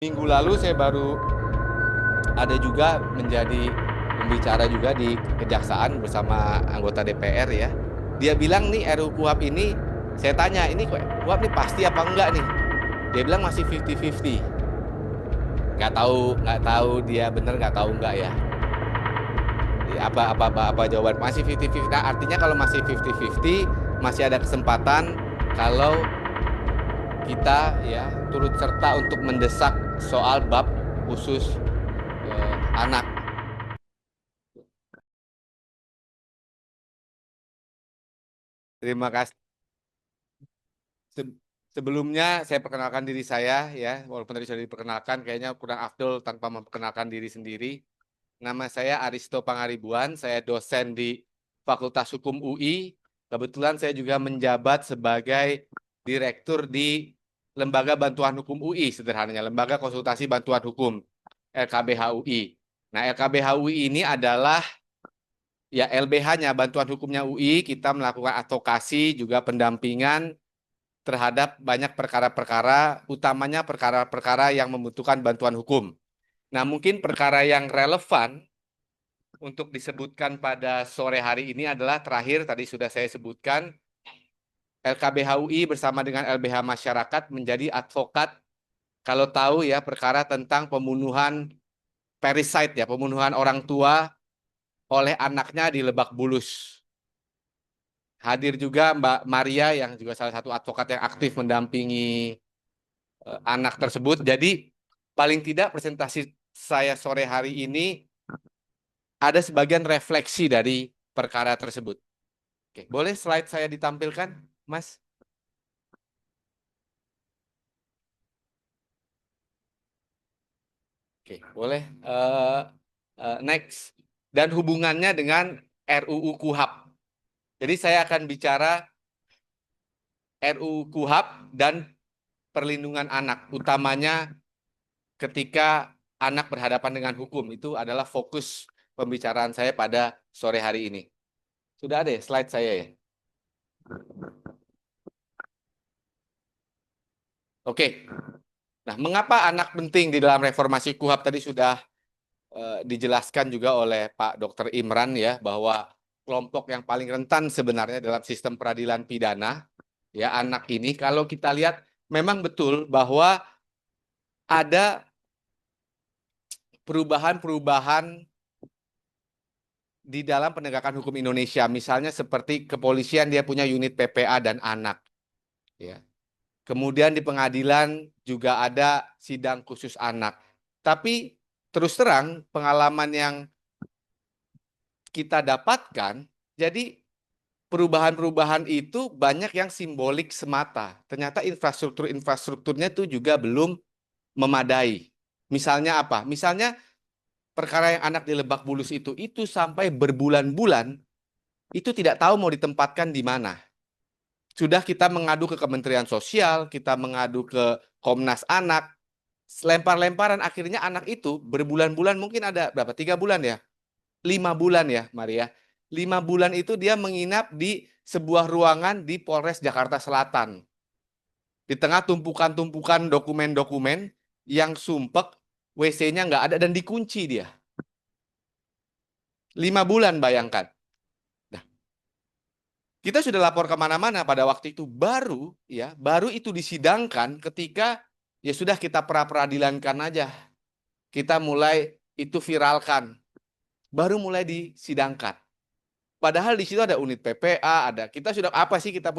Minggu lalu saya baru ada juga menjadi pembicara juga di Kejaksaan bersama anggota DPR ya. Dia bilang nih RUU KUHP ini, saya tanya ini KUHP nih pasti apa enggak nih? Dia bilang masih 50-50. Nggak tahu dia bener nggak tahu enggak ya. Apa jawaban masih 50-50. Nah, artinya kalau masih 50-50 masih ada kesempatan kalau kita ya turut serta untuk mendesak soal bab khusus anak. Terima kasih. Se- Sebelumnya saya perkenalkan diri saya ya, walaupun tadi sudah diperkenalkan, kayaknya kurang afdol tanpa memperkenalkan diri sendiri. Nama saya Aristo Pangaribuan, saya dosen di Fakultas Hukum UI. Kebetulan saya juga menjabat sebagai direktur di Lembaga Bantuan Hukum UI, sederhananya Lembaga Konsultasi Bantuan Hukum LKBH UI. Nah, LKBH UI ini adalah ya LBH-nya, Bantuan Hukumnya UI. Kita melakukan advokasi juga pendampingan terhadap banyak perkara-perkara, utamanya perkara-perkara yang membutuhkan bantuan hukum. Nah, mungkin perkara yang relevan untuk disebutkan pada sore hari ini adalah terakhir tadi sudah saya sebutkan, LKBH UI bersama dengan LBH Masyarakat menjadi advokat kalau tahu ya perkara tentang pembunuhan parasite ya, pembunuhan orang tua oleh anaknya di Lebak Bulus. Hadir juga Mbak Maria yang juga salah satu advokat yang aktif mendampingi anak tersebut. Jadi paling tidak presentasi saya sore hari ini ada sebagian refleksi dari perkara tersebut. Oke, boleh slide saya ditampilkan, Mas? Oke, boleh. Next. Dan hubungannya dengan RUU KUHP. Jadi saya akan bicara RUU KUHP dan perlindungan anak, utamanya ketika anak berhadapan dengan hukum. Itu adalah fokus pembicaraan saya pada sore hari ini. Sudah ada ya slide saya ya? Oke. Nah, mengapa anak penting di dalam reformasi KUHP tadi sudah dijelaskan juga oleh Pak Dr. Imran ya, bahwa kelompok yang paling rentan sebenarnya dalam sistem peradilan pidana ya anak ini, kalau kita lihat memang betul bahwa ada perubahan-perubahan di dalam penegakan hukum Indonesia, misalnya seperti kepolisian dia punya unit PPA dan anak ya. Kemudian di pengadilan juga ada sidang khusus anak. Tapi terus terang pengalaman yang kita dapatkan, jadi perubahan-perubahan itu banyak yang simbolik semata. Ternyata infrastrukturnya itu juga belum memadai. Misalnya apa? Misalnya perkara yang anak di Lebak Bulus itu sampai berbulan-bulan itu tidak tahu mau ditempatkan di mana. Sudah kita mengadu ke Kementerian Sosial, kita mengadu ke Komnas Anak, lempar-lemparan akhirnya anak itu berbulan-bulan mungkin ada berapa? 3 bulan ya? 5 bulan ya, Maria. 5 bulan itu dia menginap di sebuah ruangan di Polres Jakarta Selatan. Di tengah tumpukan-tumpukan dokumen-dokumen yang sumpek, WC-nya nggak ada dan dikunci dia. 5 bulan bayangkan. Nah, kita sudah lapor kemana-mana pada waktu itu baru itu disidangkan ketika ya sudah kita pra-peradilankan aja. Kita mulai itu viralkan, baru mulai disidangkan. Padahal di situ ada unit PPA, ada kita sudah apa sih kita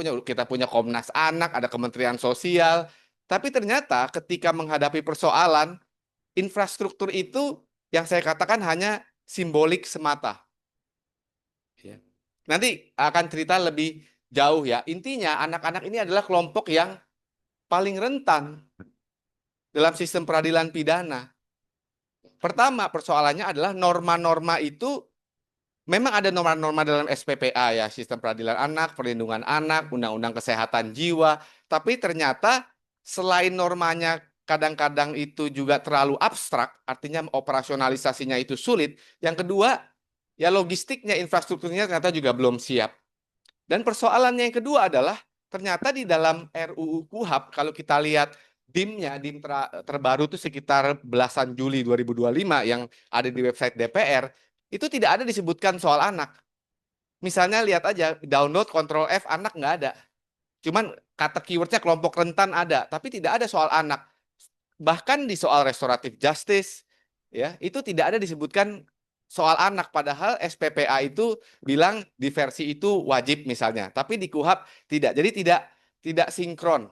punya Komnas Anak, ada Kementerian Sosial. Tapi ternyata ketika menghadapi persoalan infrastruktur itu yang saya katakan hanya simbolik semata. Ya. Nanti akan cerita lebih jauh ya. Intinya anak-anak ini adalah kelompok yang paling rentan dalam sistem peradilan pidana. Pertama, persoalannya adalah norma-norma itu memang ada norma-norma dalam SPPA ya, Sistem Peradilan Anak, Perlindungan Anak, Undang-Undang Kesehatan Jiwa, tapi ternyata selain normanya kadang-kadang itu juga terlalu abstrak, artinya operasionalisasinya itu sulit. Yang kedua, ya logistiknya, infrastrukturnya ternyata juga belum siap. Dan persoalannya yang kedua adalah ternyata di dalam RUU KUHP kalau kita lihat DIM terbaru itu sekitar belasan Juli 2025 yang ada di website DPR, itu tidak ada disebutkan soal anak. Misalnya lihat aja, download Ctrl F anak nggak ada. Cuman kata keywordnya kelompok rentan ada, tapi tidak ada soal anak. Bahkan di soal restoratif justice, ya itu tidak ada disebutkan soal anak. Padahal SPPA itu bilang di versi itu wajib misalnya, tapi di KUHP tidak. Jadi tidak sinkron.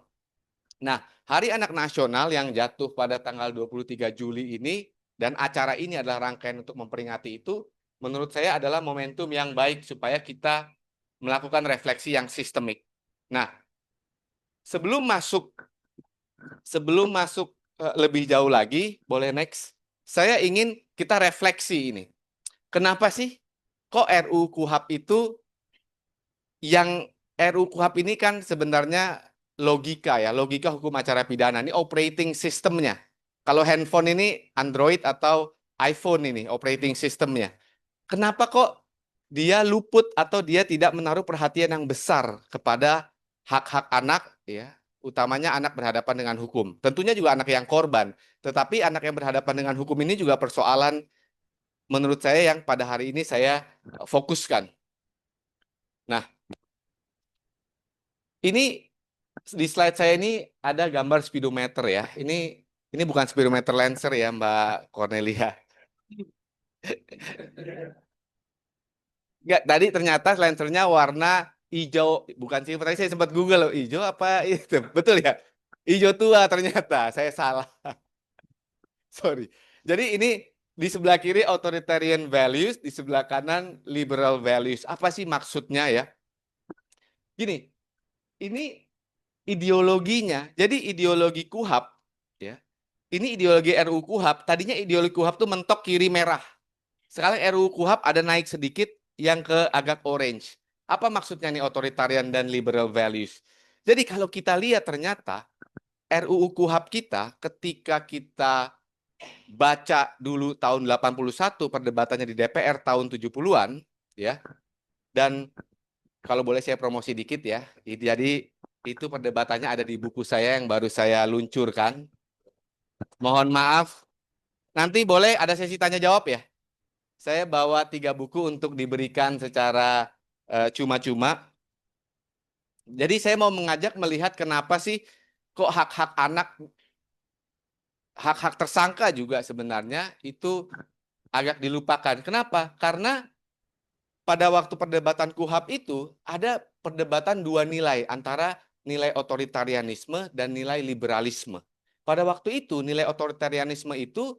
Nah, Hari Anak Nasional yang jatuh pada tanggal 23 Juli ini dan acara ini adalah rangkaian untuk memperingati itu, menurut saya adalah momentum yang baik supaya kita melakukan refleksi yang sistemik. Nah, sebelum masuk lebih jauh lagi, boleh next. Saya ingin kita refleksi ini. Kenapa sih kok RUU KUHP itu yang RUU KUHP ini kan sebenarnya logika hukum acara pidana, ini operating systemnya. Kalau handphone ini Android atau iPhone ini operating systemnya. Kenapa kok dia luput atau dia tidak menaruh perhatian yang besar kepada hak-hak anak, ya, utamanya anak berhadapan dengan hukum. Tentunya juga anak yang korban, tetapi anak yang berhadapan dengan hukum ini juga persoalan menurut saya yang pada hari ini saya fokuskan. Nah, ini di slide saya ini ada gambar speedometer ya. Ini bukan speedometer Lancer ya, Mbak Cornelia. Enggak, tadi ternyata Lancernya warna hijau, bukan sih, tadi saya sempat Google loh, hijau apa itu? Betul ya? Hijau tua ternyata, saya salah. Sorry. Jadi ini di sebelah kiri authoritarian values, di sebelah kanan liberal values. Apa sih maksudnya ya? Gini, ini ideologinya. Jadi ideologi KUHP ya. Ini ideologi RUU KUHP. Tadinya ideologi KUHP tuh mentok kiri merah. Sekarang RUU KUHP ada naik sedikit yang ke agak orange. Apa maksudnya nih authoritarian dan liberal values? Jadi kalau kita lihat ternyata RUU KUHP kita ketika kita baca dulu tahun 81 perdebatannya di DPR tahun 70-an ya. Dan kalau boleh saya promosi dikit ya. Jadi itu perdebatannya ada di buku saya yang baru saya luncurkan. Mohon maaf. Nanti boleh ada sesi tanya jawab ya. Saya bawa 3 buku untuk diberikan secara cuma-cuma. Jadi saya mau mengajak melihat kenapa sih kok hak-hak anak, hak-hak tersangka juga sebenarnya itu agak dilupakan. Kenapa? Karena pada waktu perdebatan KUHP itu ada perdebatan dua nilai antara nilai otoritarianisme dan nilai liberalisme. Pada waktu itu nilai otoritarianisme itu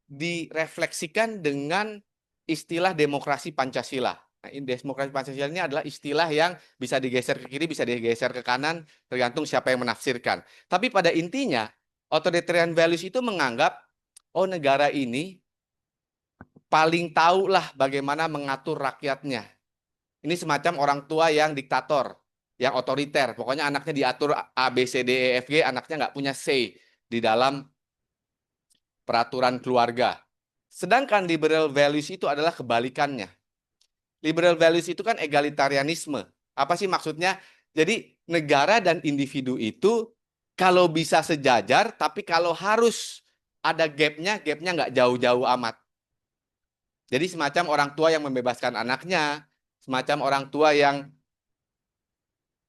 direfleksikan dengan istilah demokrasi Pancasila. Nah, demokrasi Pancasila ini adalah istilah yang bisa digeser ke kiri, bisa digeser ke kanan, tergantung siapa yang menafsirkan. Tapi pada intinya, authoritarian values itu menganggap, oh negara ini paling tahu lah bagaimana mengatur rakyatnya. Ini semacam orang tua yang diktator, yang otoriter. Pokoknya anaknya diatur A, B, C, D, E, F, G, anaknya nggak punya say di dalam peraturan keluarga. Sedangkan liberal values itu adalah kebalikannya. Liberal values itu kan egalitarianisme. Apa sih maksudnya? Jadi negara dan individu itu kalau bisa sejajar, tapi kalau harus ada gapnya nggak jauh-jauh amat. Jadi semacam orang tua yang membebaskan anaknya, semacam orang tua yang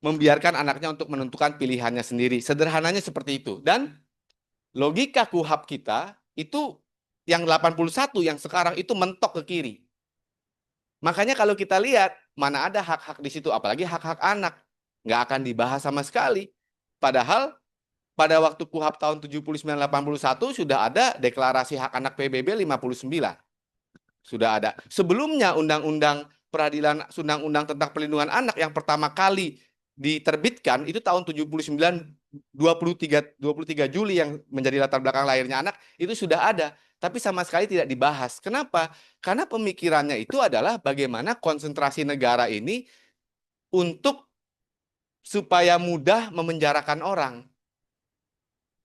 membiarkan anaknya untuk menentukan pilihannya sendiri. Sederhananya seperti itu. Dan logika KUHP kita itu yang 81 yang sekarang itu mentok ke kiri. Makanya kalau kita lihat mana ada hak-hak di situ, apalagi hak-hak anak, nggak akan dibahas sama sekali. Padahal pada waktu KUHP tahun 79-81 sudah ada deklarasi hak anak PBB 59. Sudah ada. Sebelumnya undang-undang peradilan, undang-undang tentang perlindungan anak yang pertama kali diterbitkan itu tahun 79 23 Juli yang menjadi latar belakang lahirnya anak itu sudah ada, tapi sama sekali tidak dibahas. Kenapa? Karena pemikirannya itu adalah bagaimana konsentrasi negara ini untuk supaya mudah memenjarakan orang.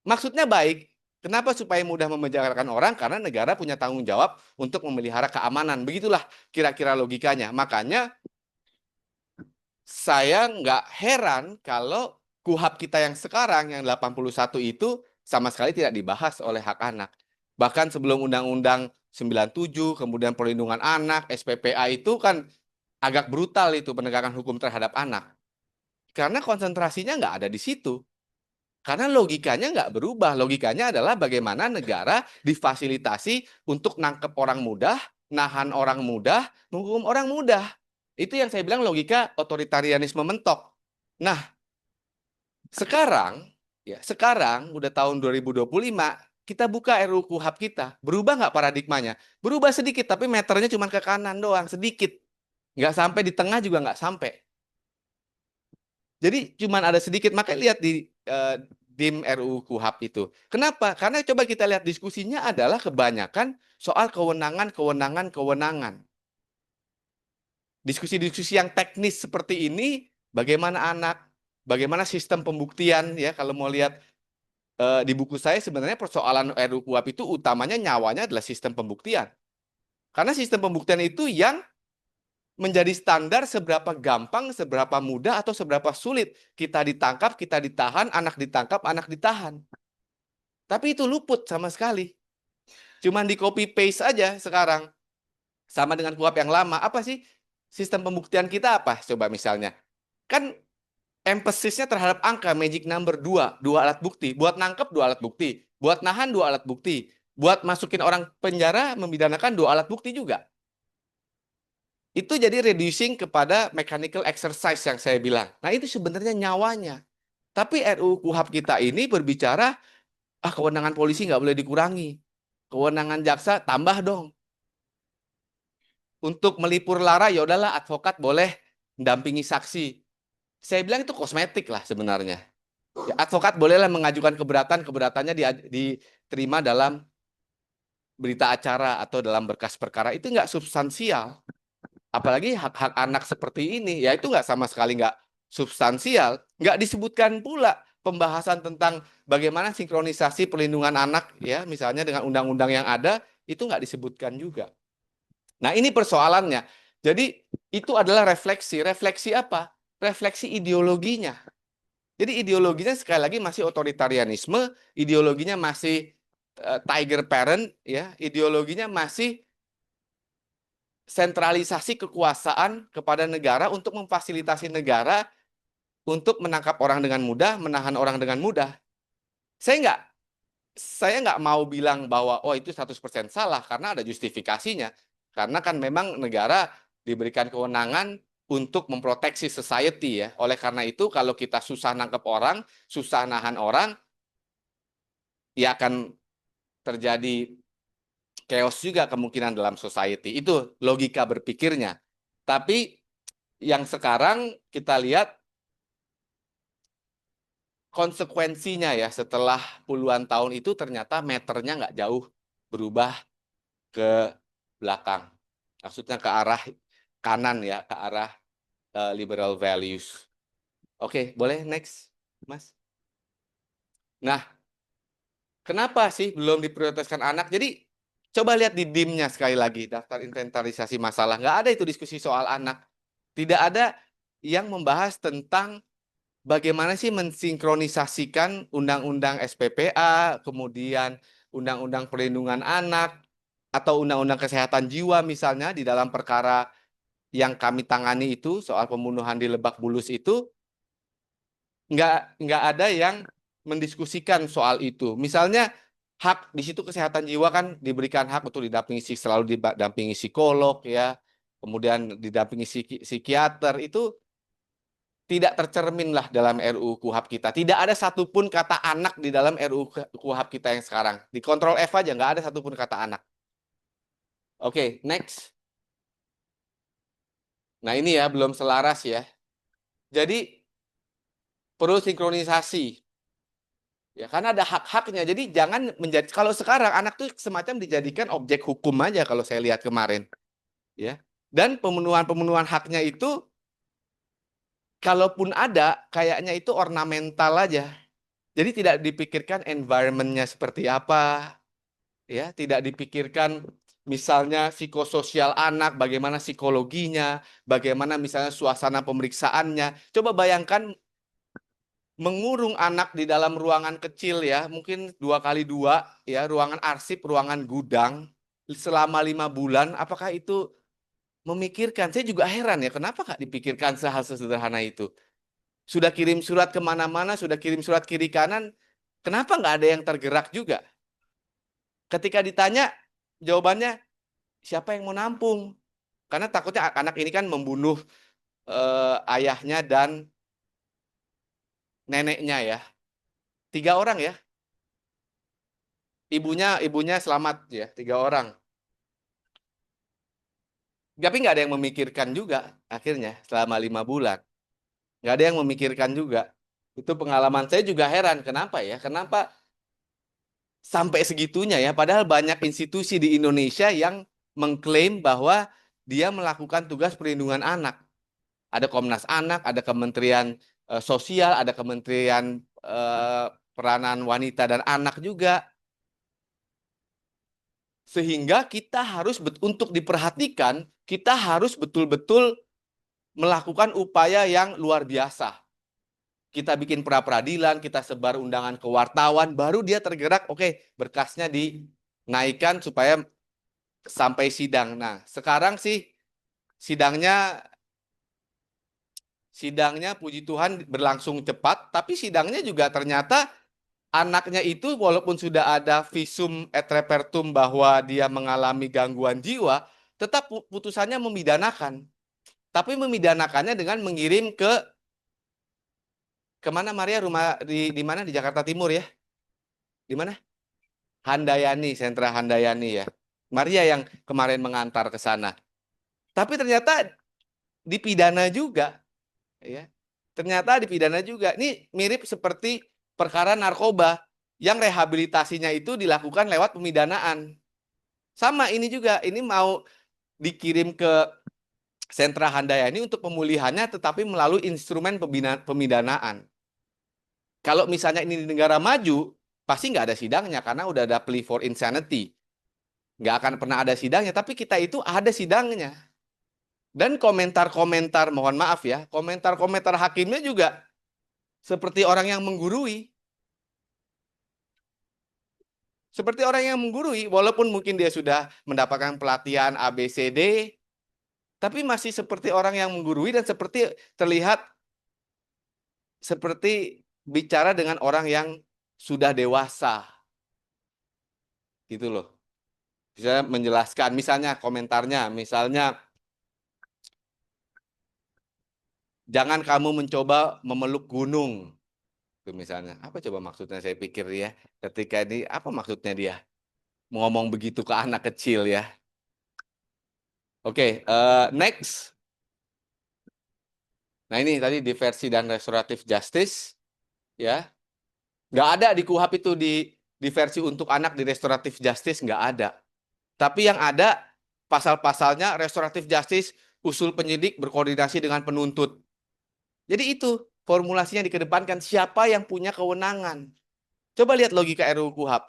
Maksudnya baik. Kenapa supaya mudah memenjarakan orang? Karena negara punya tanggung jawab untuk memelihara keamanan. Begitulah kira-kira logikanya. Makanya saya nggak heran kalau KUHP kita yang sekarang, yang 81 itu sama sekali tidak dibahas oleh hak anak. Bahkan sebelum Undang-Undang 97, kemudian Perlindungan Anak, SPPA itu kan agak brutal itu penegakan hukum terhadap anak. Karena konsentrasinya nggak ada di situ. Karena logikanya nggak berubah. Logikanya adalah bagaimana negara difasilitasi untuk nangkep orang mudah, nahan orang mudah, menghukum orang mudah. Itu yang saya bilang logika otoritarianisme mentok. Nah, sekarang udah tahun 2025, kita buka RUU KUHAP kita. Berubah nggak paradigmanya? Berubah sedikit, tapi meternya cuma ke kanan doang, sedikit. Nggak sampai di tengah juga nggak sampai. Jadi cuma ada sedikit. Makanya lihat di DIM RUU KUHAP itu. Kenapa? Karena coba kita lihat diskusinya adalah kebanyakan soal kewenangan. Diskusi-diskusi yang teknis seperti ini, bagaimana anak, bagaimana sistem pembuktian, ya kalau mau lihat di buku saya sebenarnya persoalan RUU KUHAP itu utamanya nyawanya adalah sistem pembuktian. Karena sistem pembuktian itu yang menjadi standar seberapa gampang, seberapa mudah, atau seberapa sulit kita ditangkap, kita ditahan, anak ditangkap, anak ditahan. Tapi itu luput sama sekali. Cuman di copy paste aja sekarang. Sama dengan KUHAP yang lama. Apa sih sistem pembuktian kita apa? Coba misalnya. Kan empasisnya terhadap angka, magic number 2 alat bukti. Buat nangkep 2 alat bukti. Buat nahan 2 alat bukti. Buat masukin orang penjara, memidanakan 2 alat bukti juga. Itu jadi reducing kepada mechanical exercise yang saya bilang. Nah itu sebenarnya nyawanya. Tapi RUU KUHAP kita ini berbicara, kewenangan polisi nggak boleh dikurangi. Kewenangan jaksa tambah dong. Untuk melipur lara, ya udahlah advokat boleh mendampingi saksi. Saya bilang itu kosmetik lah sebenarnya. Ya, advokat bolehlah mengajukan keberatan, keberatannya diterima dalam berita acara atau dalam berkas perkara. Itu nggak substansial. Apalagi hak-hak anak seperti ini, ya itu nggak sama sekali nggak substansial. Nggak disebutkan pula pembahasan tentang bagaimana sinkronisasi perlindungan anak, ya misalnya dengan undang-undang yang ada, itu nggak disebutkan juga. Nah ini persoalannya. Jadi itu adalah refleksi. Refleksi apa? Refleksi ideologinya. Jadi ideologinya sekali lagi masih otoritarianisme, ideologinya masih tiger parent, ya, ideologinya masih sentralisasi kekuasaan kepada negara untuk memfasilitasi negara untuk menangkap orang dengan mudah, menahan orang dengan mudah. Saya nggak mau bilang bahwa oh itu 100% salah karena ada justifikasinya. Karena kan memang negara diberikan kewenangan untuk memproteksi society ya. Oleh karena itu kalau kita susah nangkep orang, susah nahan orang, ya akan terjadi chaos juga kemungkinan dalam society. Itu logika berpikirnya. Tapi yang sekarang kita lihat konsekuensinya ya setelah puluhan tahun itu ternyata meternya nggak jauh berubah ke belakang. Maksudnya ke arah kanan ya, ke arah liberal values. Oke, boleh next, Mas. Nah, kenapa sih belum diprioritaskan anak? Jadi coba lihat di DIM-nya sekali lagi, daftar inventarisasi masalah. Nggak ada itu diskusi soal anak. Tidak ada yang membahas tentang bagaimana sih mensinkronisasikan undang-undang SPPA, kemudian undang-undang perlindungan anak, atau undang-undang kesehatan jiwa misalnya di dalam perkara yang kami tangani itu soal pembunuhan di Lebak Bulus itu nggak ada yang mendiskusikan soal itu. Misalnya hak di situ kesehatan jiwa kan diberikan hak untuk selalu didampingi psikolog ya, kemudian didampingi psikiater itu tidak tercermin lah dalam RUU KUHAP kita. Tidak ada satupun kata anak di dalam RUU KUHAP kita yang sekarang. Di Kontrol F aja nggak ada satupun kata anak. Oke, next. Nah ini ya belum selaras ya. Jadi perlu sinkronisasi. Ya, karena ada hak-haknya. Jadi jangan menjadi kalau sekarang anak tuh semacam dijadikan objek hukum aja kalau saya lihat kemarin. Ya. Dan pemenuhan-pemenuhan haknya itu kalaupun ada kayaknya itu ornamental aja. Jadi tidak dipikirkan environment-nya seperti apa. Ya, tidak dipikirkan misalnya psikososial anak, bagaimana psikologinya, bagaimana misalnya suasana pemeriksaannya. Coba bayangkan mengurung anak di dalam ruangan kecil ya, mungkin 2x2 ya, ruangan arsip, ruangan gudang selama 5 bulan, apakah itu memikirkan? Saya juga heran ya, kenapa nggak dipikirkan hal sesederhana itu? Sudah kirim surat kemana-mana, sudah kirim surat kiri kanan, kenapa nggak ada yang tergerak juga? Ketika ditanya, jawabannya siapa yang mau nampung? Karena takutnya anak ini kan membunuh ayahnya dan neneknya ya. 3 orang ya. Ibunya selamat ya, 3 orang. Tapi nggak ada yang memikirkan juga akhirnya selama 5 bulan. Nggak ada yang memikirkan juga. Itu pengalaman saya juga heran. Kenapa ya? Kenapa sampai segitunya ya? Padahal banyak institusi di Indonesia yang mengklaim bahwa dia melakukan tugas perlindungan anak. Ada Komnas Anak, ada Kementerian Sosial, ada Kementerian Peranan Wanita dan Anak juga. Sehingga kita harus untuk diperhatikan, kita harus betul-betul melakukan upaya yang luar biasa. Kita bikin pra-peradilan, kita sebar undangan ke wartawan, baru dia tergerak, oke, berkasnya dinaikkan supaya sampai sidang. Nah, sekarang sih sidangnya puji Tuhan berlangsung cepat, tapi sidangnya juga ternyata anaknya itu walaupun sudah ada visum et repertum bahwa dia mengalami gangguan jiwa, tetap putusannya memidanakan. Tapi memidanakannya dengan mengirim kemana Maria, rumah di mana, di Jakarta Timur ya? Di mana? Handayani, sentra Handayani ya. Maria yang kemarin mengantar ke sana. Tapi ternyata dipidana juga, ya. Ternyata dipidana juga. Ini mirip seperti perkara narkoba yang rehabilitasinya itu dilakukan lewat pemidanaan. Sama ini juga, ini mau dikirim ke sentra Handayani untuk pemulihannya, tetapi melalui instrumen pemidanaan. Kalau misalnya ini di negara maju, pasti nggak ada sidangnya karena udah ada plea for insanity. Nggak akan pernah ada sidangnya, tapi kita itu ada sidangnya. Dan komentar-komentar, mohon maaf ya, komentar-komentar hakimnya juga seperti orang yang menggurui. Seperti orang yang menggurui, walaupun mungkin dia sudah mendapatkan pelatihan ABCD, tapi masih seperti orang yang menggurui dan seperti terlihat seperti bicara dengan orang yang sudah dewasa. Gitu loh. Bisa menjelaskan, misalnya komentarnya, misalnya jangan kamu mencoba memeluk gunung. Itu misalnya. Apa coba maksudnya, saya pikir ya. Ketika ini, apa maksudnya dia? Ngomong begitu ke anak kecil ya. Oke, next. Nah ini tadi diversi dan restoratif justice. Ya. Nggak ada di KUHP itu di versi untuk anak di restoratif justice, nggak ada. Tapi yang ada pasal-pasalnya restoratif justice, usul penyidik berkoordinasi dengan penuntut. Jadi itu formulasinya dikedepankan, siapa yang punya kewenangan. Coba lihat logika RUU KUHP.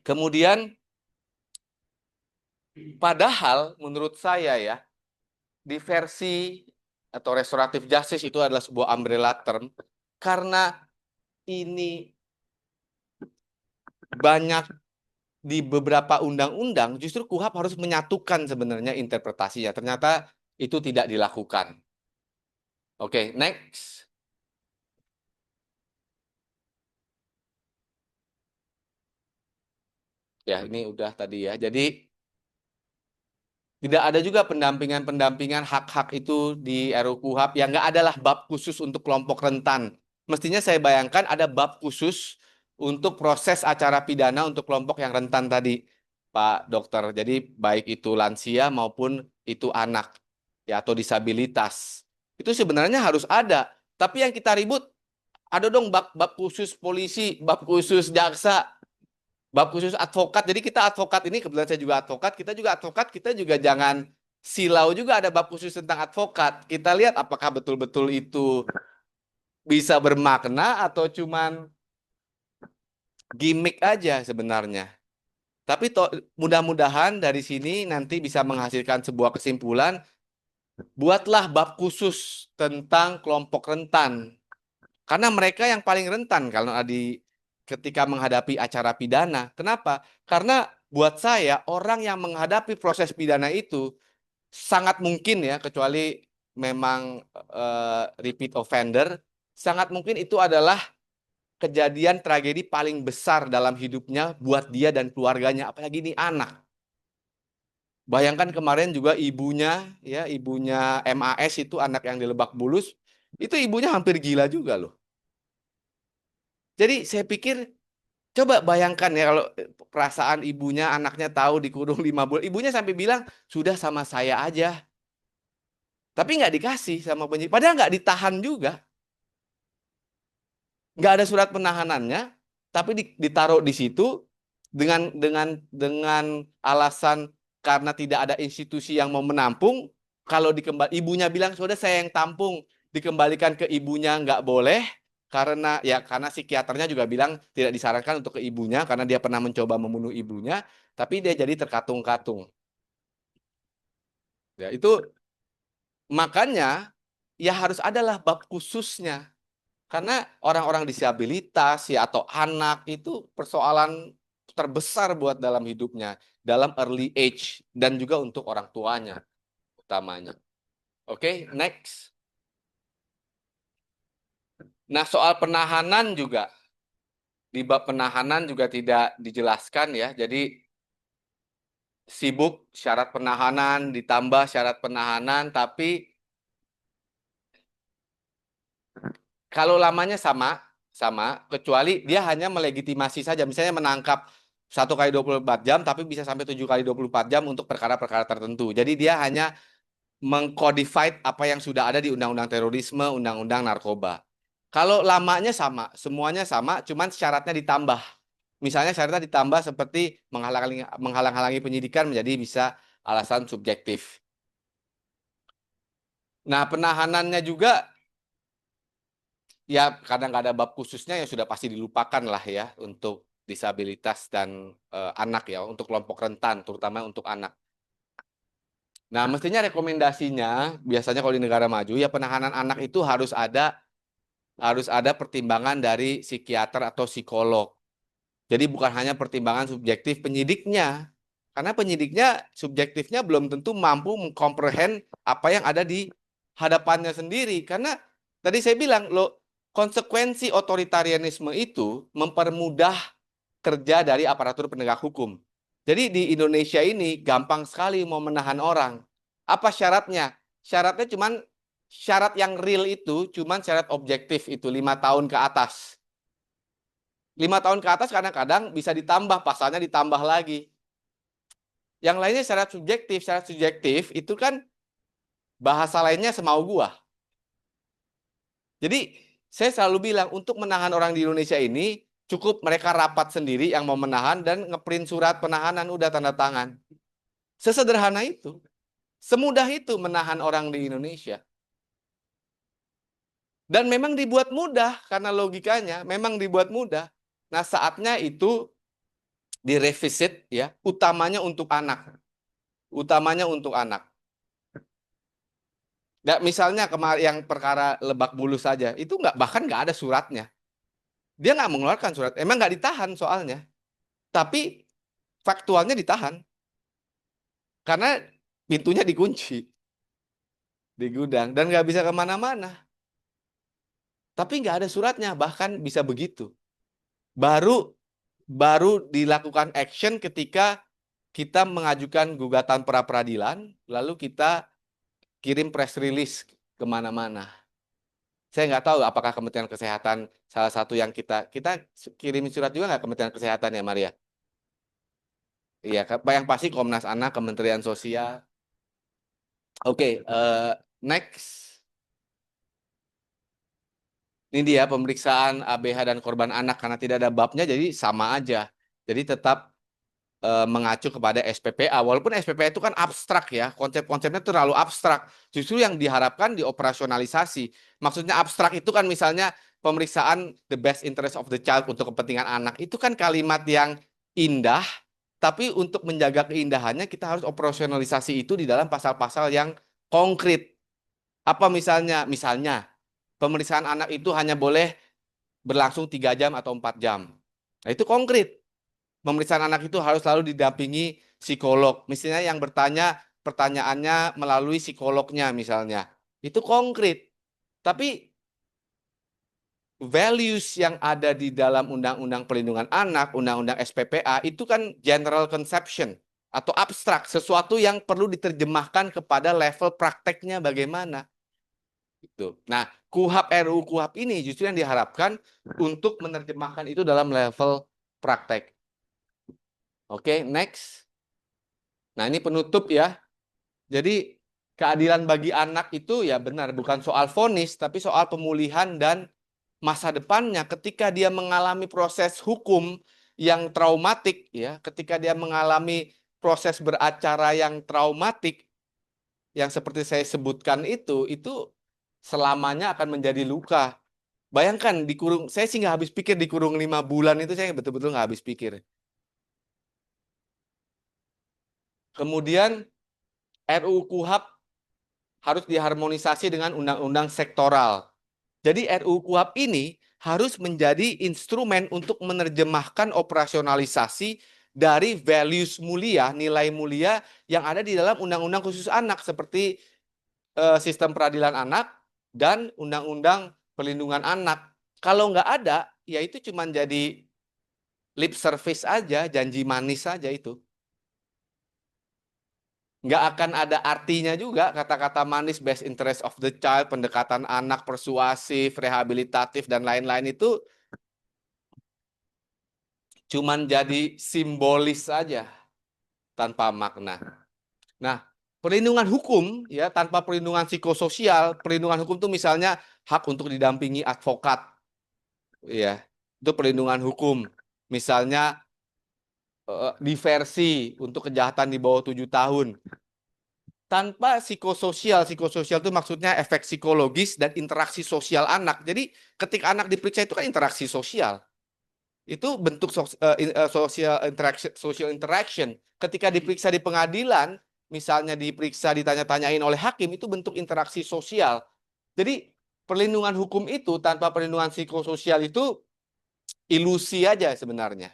Kemudian, padahal menurut saya ya, di versi atau restoratif justice itu adalah sebuah umbrella term, karena ini banyak di beberapa undang-undang, justru KUHP harus menyatukan sebenarnya interpretasinya. Ternyata itu tidak dilakukan. Oke, next. Ya, ini udah tadi ya. Jadi tidak ada juga pendampingan hak-hak itu di RUU KUHP. Ya nggak adalah bab khusus untuk kelompok rentan. Mestinya saya bayangkan ada bab khusus untuk proses acara pidana untuk kelompok yang rentan tadi, Pak Dokter. Jadi baik itu lansia maupun itu anak ya atau disabilitas. Itu sebenarnya harus ada. Tapi yang kita ribut, ada dong bab khusus polisi, bab khusus jaksa, bab khusus advokat. Jadi kita advokat ini, kebetulan saya juga advokat, kita juga jangan silau juga ada bab khusus tentang advokat. Kita lihat apakah betul-betul itu bisa bermakna atau cuman gimmick aja sebenarnya. Tapi mudah-mudahan dari sini nanti bisa menghasilkan sebuah kesimpulan buatlah bab khusus tentang kelompok rentan. Karena mereka yang paling rentan kalau ketika menghadapi acara pidana. Kenapa? Karena buat saya orang yang menghadapi proses pidana itu sangat mungkin ya, kecuali memang repeat offender, sangat mungkin itu adalah kejadian tragedi paling besar dalam hidupnya buat dia dan keluarganya, apalagi ini anak. Bayangkan kemarin juga ibunya, ya ibunya MAS itu anak yang di Lebak Bulus, itu ibunya hampir gila juga loh. Jadi saya pikir coba bayangkan ya kalau perasaan ibunya, anaknya tahu dikurung 5 bulan, ibunya sampai bilang sudah sama saya aja, tapi nggak dikasih sama penyidik, padahal nggak ditahan juga, nggak ada surat penahanannya, tapi ditaruh di situ dengan alasan karena tidak ada institusi yang mau menampung. Kalau ibunya bilang sudah saya yang tampung, dikembalikan ke ibunya nggak boleh karena psikiaternya juga bilang tidak disarankan untuk ke ibunya karena dia pernah mencoba membunuh ibunya, tapi dia jadi terkatung-katung. Ya, itu makanya ya harus adalah bab khususnya. Karena orang-orang disabilitas ya atau anak itu persoalan terbesar buat dalam hidupnya, dalam early age dan juga untuk orang tuanya utamanya. Oke, next. Nah, soal penahanan juga di bab penahanan juga tidak dijelaskan ya. Jadi sibuk syarat penahanan ditambah syarat penahanan, tapi kalau lamanya sama, kecuali dia hanya melegitimasi saja. Misalnya menangkap 1 kali 24 jam, tapi bisa sampai 7 kali 24 jam untuk perkara-perkara tertentu. Jadi dia hanya mengcodified apa yang sudah ada di Undang-Undang Terorisme, Undang-Undang Narkoba. Kalau lamanya sama, semuanya sama, cuman syaratnya ditambah. Misalnya syaratnya ditambah seperti menghalang-halangi penyidikan menjadi bisa alasan subjektif. Nah, penahanannya juga ya kadang nggak ada bab khususnya yang sudah pasti dilupakan lah ya untuk disabilitas dan anak ya, untuk kelompok rentan, terutama untuk anak. Nah, mestinya rekomendasinya biasanya kalau di negara maju ya penahanan anak itu harus ada pertimbangan dari psikiater atau psikolog. Jadi bukan hanya pertimbangan subjektif penyidiknya. Karena penyidiknya subjektifnya belum tentu mampu mengkomprehend apa yang ada di hadapannya sendiri. Karena tadi saya bilang, loh, konsekuensi otoritarianisme itu mempermudah kerja dari aparatur penegak hukum. Jadi di Indonesia ini gampang sekali mau menahan orang. Apa syaratnya? Syaratnya cuman syarat yang real itu cuman syarat objektif itu 5 tahun ke atas. 5 tahun ke atas kadang-kadang bisa ditambah, pasalnya ditambah lagi. Yang lainnya syarat subjektif itu kan bahasa lainnya semau gua. Jadi saya selalu bilang untuk menahan orang di Indonesia ini cukup mereka rapat sendiri yang mau menahan dan ngeprint surat penahanan udah tanda tangan. Sesederhana itu. Semudah itu menahan orang di Indonesia. Dan memang dibuat mudah karena logikanya memang dibuat mudah. Nah, saatnya itu direvisit ya, utamanya untuk anak. Utamanya untuk anak. Nggak, misalnya kemarin yang perkara Lebak Bulus saja, itu bahkan nggak ada suratnya. Dia nggak mengeluarkan surat, emang nggak ditahan soalnya. Tapi faktualnya ditahan karena pintunya dikunci di gudang dan nggak bisa kemana-mana. Tapi nggak ada suratnya, bahkan bisa begitu. Baru baru dilakukan action ketika kita mengajukan gugatan pra peradilan, lalu kita kirim press release kemana-mana. Saya nggak tahu apakah Kementerian Kesehatan salah satu yang kita kirim surat juga nggak Kementerian Kesehatan ya Maria? Iya, yang pasti Komnas Anak, Kementerian Sosial. Oke, next. Ini dia pemeriksaan ABH dan korban anak karena tidak ada babnya, jadi sama aja. Jadi tetap mengacu kepada SPPA. Walaupun SPPA itu kan abstrak ya, konsep-konsepnya terlalu abstrak. Justru yang diharapkan dioperasionalisasi. Maksudnya abstrak itu kan misalnya pemeriksaan the best interest of the child untuk kepentingan anak. Itu kan kalimat yang indah, tapi untuk menjaga keindahannya kita harus operasionalisasi itu di dalam pasal-pasal yang konkret. Apa misalnya? Misalnya, pemeriksaan anak itu hanya boleh berlangsung 3 jam atau 4 jam. Nah, itu konkret. Pemeriksaan anak itu harus selalu didampingi psikolog. Misalnya yang bertanya pertanyaannya melalui psikolognya misalnya. Itu konkret. Tapi values yang ada di dalam Undang-Undang Perlindungan Anak, Undang-Undang SPPA itu kan general conception atau abstrak, sesuatu yang perlu diterjemahkan kepada level prakteknya bagaimana. Gitu. Nah, KUHAP RUU KUHAP ini justru yang diharapkan untuk menerjemahkan itu dalam level praktek. Oke, next. Nah, ini penutup ya. Jadi keadilan bagi anak itu ya benar bukan soal vonis tapi soal pemulihan dan masa depannya ketika dia mengalami proses hukum yang traumatik ya, ketika dia mengalami proses beracara yang traumatik yang seperti saya sebutkan itu selamanya akan menjadi luka. Bayangkan dikurung, saya sih nggak habis pikir dikurung 5 bulan itu saya betul-betul nggak habis pikir. Kemudian RUU KUHAP harus diharmonisasi dengan undang-undang sektoral. Jadi RUU KUHAP ini harus menjadi instrumen untuk menerjemahkan operasionalisasi dari values mulia, nilai mulia yang ada di dalam undang-undang khusus anak seperti sistem peradilan anak dan undang-undang perlindungan anak. Kalau nggak ada, ya itu cuma jadi lip service aja, janji manis saja itu. Nggak akan ada artinya juga kata-kata manis, best interest of the child, pendekatan anak, persuasif, rehabilitatif, dan lain-lain itu cuman jadi simbolis saja tanpa makna. Nah, perlindungan hukum ya tanpa perlindungan psikososial, perlindungan hukum itu misalnya hak untuk didampingi advokat, ya itu perlindungan hukum. Misalnya diversi untuk kejahatan di bawah 7 tahun. Tanpa psikososial, psikososial itu maksudnya efek psikologis dan interaksi sosial anak. Jadi ketika anak diperiksa itu kan interaksi sosial. Itu bentuk social interaction. Ketika diperiksa di pengadilan, misalnya diperiksa ditanya-tanyain oleh hakim, itu bentuk interaksi sosial. Jadi perlindungan hukum itu tanpa perlindungan psikososial itu ilusi aja sebenarnya.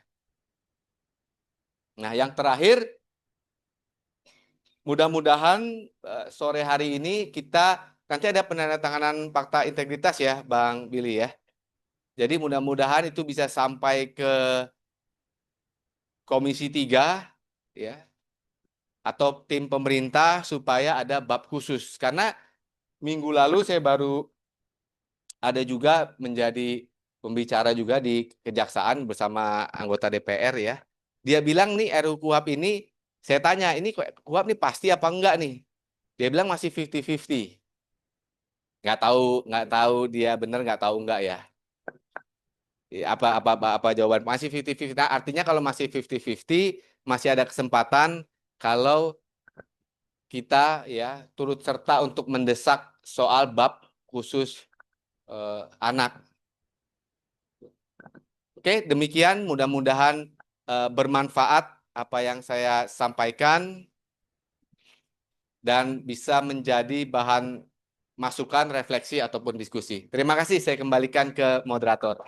Nah, yang terakhir, mudah-mudahan sore hari ini kita nanti ada penandatanganan fakta integritas ya, Bang Billy ya. Jadi mudah-mudahan itu bisa sampai ke Komisi 3 ya atau tim pemerintah supaya ada bab khusus. Karena minggu lalu saya baru ada juga menjadi pembicara juga di Kejaksaan bersama anggota DPR ya. Dia bilang nih RUU KUHAP ini, saya tanya ini KUHAP nih pasti apa enggak nih? Dia bilang masih 50-50. Nggak tahu dia benar nggak tahu enggak ya. Apa jawaban masih 50-50. Nah, artinya kalau masih 50-50 masih ada kesempatan kalau kita ya turut serta untuk mendesak soal bab khusus anak. Oke, demikian mudah-mudahan bermanfaat apa yang saya sampaikan dan bisa menjadi bahan masukan, refleksi ataupun diskusi. Terima kasih, saya kembalikan ke moderator.